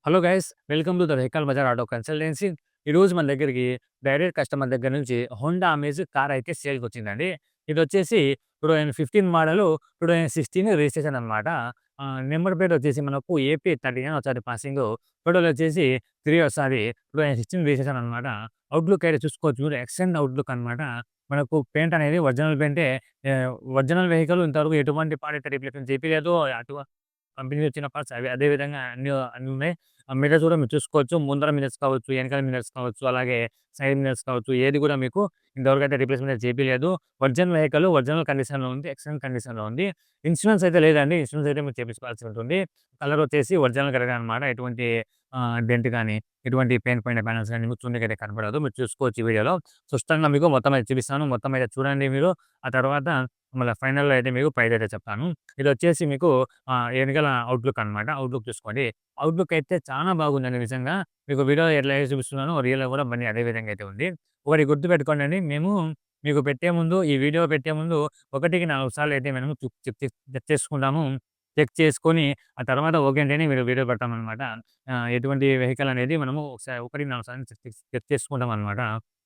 Hello guys, welcome to the vehicle bazaar auto consultancy. ఈరోజు మన దగ్గరికి డైరెక్ట్ కస్టమర్ దగ్గర నుంచి హోండా అమేజ్ కార్ అయితే సేల్‌కి వచ్చిందండి. ఇది వచ్చేసి 2015 మోడల్, 2016 రిజిస్ట్రేషన్ అనమాట. నెంబర్ ప్లేట్ వచ్చేసి మనకు ఏపీ 39 ఒకసారి పాసింగ్. టోటల్ వచ్చేసి 3 వస్తాది. 2016 రిజిస్ట్రేషన్ అనమాట. అవుట్‌లుక్ అయితే చూసుకోవచ్చు మీరు, ఎక్సలెంట్ అవుట్‌లుక్ అనమాట. మనకు పెయింట్ అనేది ఒరిజినల్ పెయింటే. ఒరిజినల్ వెహికల్ ఇంతవరకు ఎటువంటి పార్ట్ అయితే రీప్లేస్‌మెంట్ చేపియలేదు. కంపెనీ వచ్చిన పార్ట్స్ అదే విధంగా అన్నీ ఉన్నాయి. మిర్రర్స్ కూడా మీరు చూసుకోవచ్చు. ముందర మిర్రర్స్ కావచ్చు, వెనకాల మిర్రర్స్ కావచ్చు, అలాగే సైడ్ మిర్రర్స్ కావచ్చు, ఏది కూడా మీకు ఇంతవరకు అయితే రీప్లేస్‌మెంట్ అయితే చేపియలేదు. ఒరిజినల్ వెహికల్ ఒరిజినల్ కండిషన్‌లో ఉంది. ఎక్సలెంట్ కండిషన్‌లో ఉంది. ఇన్స్యూరెన్స్ అయితే లేదండి. ఇన్స్యూరెన్స్ అయితే మీరు చేపించుకోవాల్సి ఉంటుంది. కలర్ వచ్చేసి ఒరిజినల్ కలరే అనమాట. ఎటువంటి డెంట్ గాని, ఎటువంటి పెయింట్ పోయిన ప్యానెల్స్ గాని మీకు చూడనికైతే కనపడదు. మీరు చూసుకోవచ్చు ఈ వీడియోలో. స్పష్టంగా మీకు మొత్తం అయితే చూపిస్తాను. మొత్తం అయితే చూడండి మీరు. ఆ తర్వాత మళ్ళా ఫైనల్‌లో అయితే మీకు ప్రైస్ అయితే చెప్తాను. ఇదొచ్చేసి మీకు ఎనకాల అవుట్‌లుక్ అనమాట. అవుట్‌లుక్ చూసుకోండి. అవుట్‌లుక్ అయితే చాలా బాగుందండి నిజంగా. మీకు వీడియోలో ఎట్లయితే చూపిస్తున్నానో రియల్‌గా కూడా బండి అదే విధంగా అయితే ఉంది. ఒకటి గుర్తుపెట్టుకోండండి. మేము మీకు పెట్టే ముందు, ఈ వీడియో పెట్టే ముందు 1కి 4 సార్లు అయితే మేము చెక్ చేసుకుంటాము. చెక్ చేసుకొని ఆ తర్వాత ఓకే అంటేనే మీరు వీడియో పెడతామనమాట. ఎటువంటి వెహికల్ అనేది మనము ఒకసారి 1కి 4 సార్లు చెక్ చేసుకుంటామనమాట.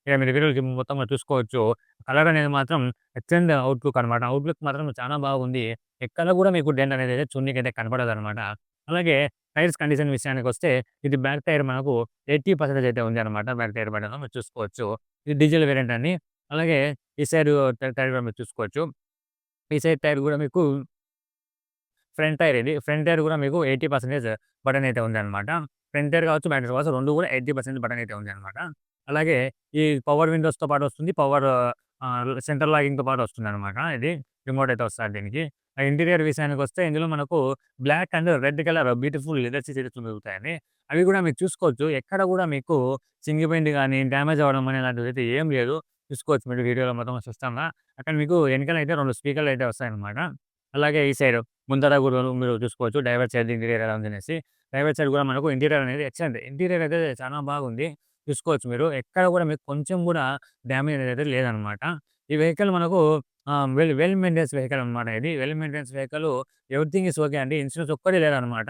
ఇక మీరు వీడియోలో మొత్తంగా చూసుకోవచ్చు. కలర్ అనేది మాత్రం ఎక్సలెంట్ అవుట్‌లుక్ అనమాట. అవుట్‌లుక్ మాత్రం చాలా బాగుంది. ఎక్కడ కూడా మీకు డెంట్ అనేదైతే చూడనీకైతే కనపడదనమాట. అలాగే టైర్స్ కండిషన్ విషయానికొస్తే ఇది బ్యాక్ టైర్ మనకు 80% అయితే ఉంది అనమాట. బ్యాక్ టైర్ బండలో మీరు చూసుకోవచ్చు. ఇది డీజిల్ వేరియంట్ అండి. అలాగే ఈ సైడ్ టైర్ కూడా మీరు చూసుకోవచ్చు. ఈ సైడ్ టైర్ కూడా మీకు ఫ్రంట్ టైర్ ఇది. ఫ్రంట్ టైర్ కూడా మీకు 80% బటన్ అయితే ఉందనమాట. ఫ్రంట్ టైర్ కావచ్చు, బ్యాక్ టైర్ కావచ్చు 2 కూడా 80% బటన్ అయితే ఉందనమాట. అలాగే ఈ పవర్ విండోస్‌తో పాటు వస్తుంది. పవర్ సెంట్రల్ లాకింగ్‌తో పాటు వస్తుందనమాట. ఇది రిమోట్ అయితే వస్తాది దీనికి. ఇంటీరియర్ విషయానికొస్తే ఇందులో మనకు black and red colour beautiful leather seats అయితే దొరుకుతాయండి. అవి కూడా మీరు చూసుకోవచ్చు. ఎక్కడ కూడా మీకు చింగిపోయింది గాని, డ్యామేజ్ అవ్వడం గాని అలాంటిదైతే ఏం లేదు. చూసుకోవచ్చు మీరు వీడియోలో మొత్తం స్పష్టంగా. అక్కడ మీకు వెనకాల అయితే 2 స్పీకర్‌లు అయితే వస్తాయన్నమాట. అలాగే ఈ సైడ్ ముందర కూడా మీరు చూసుకోవచ్చు. డ్రైవర్ సైడ్ ఇంటీరియర్ ఎలా ఉందనేసి. డ్రైవర్ సైడ్ కూడా మనకు ఇంటీరియర్ అనేది ఎక్సలెంట్. ఇంటీరియర్ అయితే చాలా బాగుంది. చూసుకోవచ్చు మీరు. ఎక్కడ కూడా మీకు కొంచెం కూడా డ్యామేజ్ అనేది లేదనమాట. ఈ వెహికల్ మనకు వెల్ మెయింటెనెన్స్ వెహికల్ అనమాట ఇది. Well maintenance vehicle, everything is okay అండి. ఇన్స్యూరెన్స్ ఒక్కటి లేదనమాట.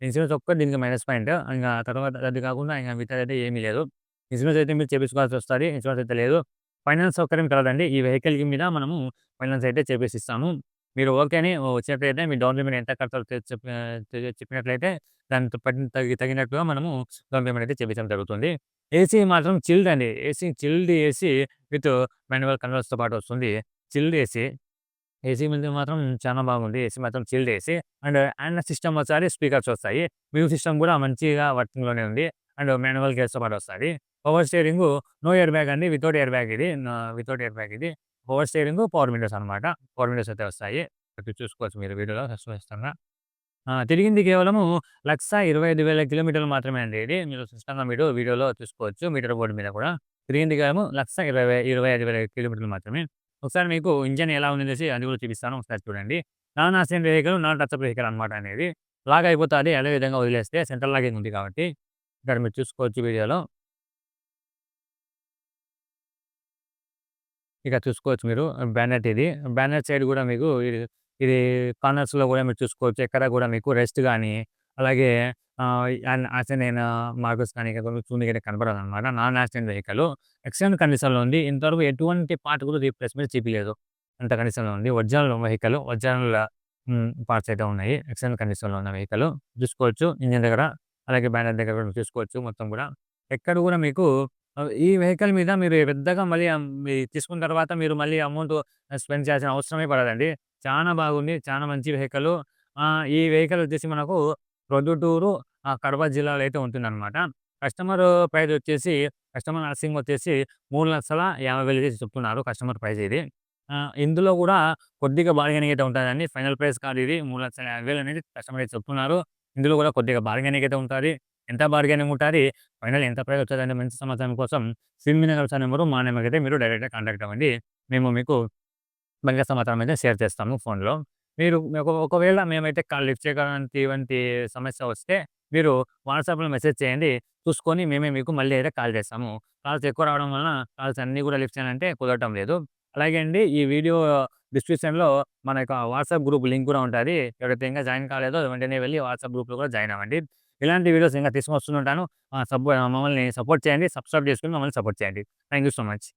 ఇన్స్యూరెన్స్ ఒక్కటి దీనికి మైనస్ పాయింట్. ఇంగ తర్వాత అది కాకుండా ఇంగ మిగతాదైతే ఏమీ లేదు. ఇన్స్యూరెన్స్ అయితే మీరు చేపించుకోవాల్సి వస్తది. ఇన్స్యూరెన్స్ అయితే లేదు. ఫైనాన్స్ సౌకర్యం కలదండి. ఈ వెహికల్‌కి మీద మనము ఫైనాన్స్ అయితే చేపిసిస్తాము. మీరు ఓకే అని వచ్చినట్లయితే మీ డౌన్ పేమెంట్ ఎంత కడతారో చెప్పినట్లయితే దానికి తగినట్టుగా మనము డౌన్ పేమెంట్ అయితే చేపించడం జరుగుతుంది. ఏసీ మాత్రం చిల్డ్ అండి. చిల్డ్ ఏసీ విత్ మాన్యువల్ కన్వర్స్‌తో పాటు వస్తుంది. Chilled AC. ఏసీ మీద మాత్రం చాలా బాగుంది. ఏసీ మాత్రం చిల్డ్ ఏసీ. అండ్ సిస్టమ్ వచ్చేసరికి స్పీకర్స్ వస్తాయి. మ్యూజిక్ సిస్టమ్ కూడా మంచిగా వర్కింగ్‌లోనే ఉంది. అండ్ మాన్యువల్ గేర్స్‌తో పాటు వస్తది. Power steering no air bag అండి. వితౌట్ ఎయిర్ బ్యాగ్ ఇది. వితౌట్ ఎయిర్ బ్యాగ్ ఇది. పవర్ స్టీరింగు, పవర్ విండోస్ అనమాట. పవర్ విండోస్ అయితే వస్తాయి. ఇక్కడ చూసుకోవచ్చు మీరు వీడియోలో స్పష్టంగా. తిరిగింది కేవలము 1,25,000 కిలోమీటర్లు మాత్రమే అండి ఇది. మీరు స్పష్టంగా మీరు వీడియోలో చూసుకోవచ్చు. మీటర్ బోర్డ్ మీద కూడా. తిరిగింది కేవలం 1,25,000 కిలోమీటర్లు మాత్రమే. ఒకసారి మీకు ఇంజిన్ ఎలా ఉందనేసి అది కూడా చూపిస్తాను. ఒకసారి చూడండి. Non accident vehicle, non touch up vehicle అనమాట అనేది. లాగ్ అయిపోతాది అదే విధంగా వదిలేస్తే, సెంట్రల్ లాకింగ్ ఉంది కాబట్టి. ఇక్కడ మీరు చూసుకోవచ్చు వీడియోలో. ఇక చూసుకోవచ్చు మీరు. బ్యానెట్ ఇది. బ్యానెట్ సైడ్ గూడా మీకు ఇది కార్నర్స్‌లో గూడా మీరు చూసుకోవచ్చు. ఎక్కడ గూడా మీకు రెస్ట్ గాని, అలాగే యాక్సిడెంట్ అయిన మార్కర్స్ కానీ ఇక్కడ చూడనీకైతే కనపడదనమాట. Non accident vehicle. ఎక్సలెంట్ కండిషన్‌లో ఉంది. ఇంతవరకు ఎటువంటి పార్ట్ కూడా రీప్లేస్‌మెంట్ చేపియలేదు. అంత కండిషన్‌లో ఉంది. Original vehicle. ఒరిజినల్ పార్ట్స్ అయితే ఉన్నాయి. ఎక్సలెంట్ కండిషన్‌లో ఉన్న వెహికల్. చూసుకోవచ్చు ఇంజిన్ దగ్గర, అలాగే బ్యానెట్ దగ్గర కూడా చూసుకోవచ్చు మొత్తం గూడా. ఎక్కడ గూడా మీకు ఈ వెహికల్ మీద మీరు పెద్దగా మళ్ళీ తీసుకున్న తర్వాత మీరు మళ్ళీ అమౌంట్ స్పెండ్ చేయాల్సిన అవసరమే పడదండి. చానా బాగుంది. చానా మంచి వెహికలు. ఈ వెహికల్ వచ్చేసి మనకు ప్రొద్దుటూరు, కడప జిల్లాలో అయితే ఉంటుందనమాట. కస్టమర్ ప్రైస్ వచ్చేసి, కస్టమర్ ఆస్కింగ్ వచ్చేసి 3,50,000 చెప్తున్నారు కస్టమర్ ప్రైస్ ఇది. ఇందులో కూడా కొద్దిగా బార్గెనింగ్ అయితే ఉంటదండి. ఫైనల్ ప్రైస్ కాదు ఇది. 3,50,000 అనేది కస్టమర్ అయితే చెప్తున్నారు. ఇందులో కూడా కొద్దిగా బార్గెనింగ్ అయితే ఉంటది. ఎంత బార్గెనింగ్ ఉంటది, ఫైనల్ ఎంత ప్రైస్ వచ్చేదనే మంచి సమాచారం కోసం స్క్రీన్ మీద కనిపిస్తున్న నెంబరు మా నెంబర్‌కైతే మీరు డైరెక్ట్‌గా కాంటాక్ట్ అవ్వండి. మేము మీకు బండి సమాచారం అయితే షేర్ చేస్తాము ఫోన్‌లో. మీరు ఒకవేళ మేమైతే కాల్ లిఫ్ట్ చేయడానికి సమస్య వస్తే మీరు వాట్సాప్‌లో మెసేజ్ చేయండి. చూసుకొని మేమే మీకు మళ్ళీ అయితే కాల్ చేస్తాము. కాల్స్ ఎక్కువ రావడం వలన కాల్స్ అన్నీ కూడా లిఫ్ట్ చేయాలంటే కుదరటం లేదు. అలాగే అండి ఈ వీడియో డిస్క్రిప్షన్‌లో మన యొక్క వాట్సాప్ గ్రూప్ లింక్ కూడా ఉంటది. ఎవరైతే ఇంకా జాయిన్ కాలేదో వెంటనే వెళ్లి వాట్సాప్ గ్రూప్‌లో కూడా జాయిన్ అవ్వండి. ఇలాంటి వీడియోస్ ఇంకా తీసుకొస్తుంటాను. మమ్మల్ని సపోర్ట్ చేయండి. సబ్స్క్రైబ్ చేసుకొని మమ్మల్ని సపోర్ట్ చేయండి. Thank you so much.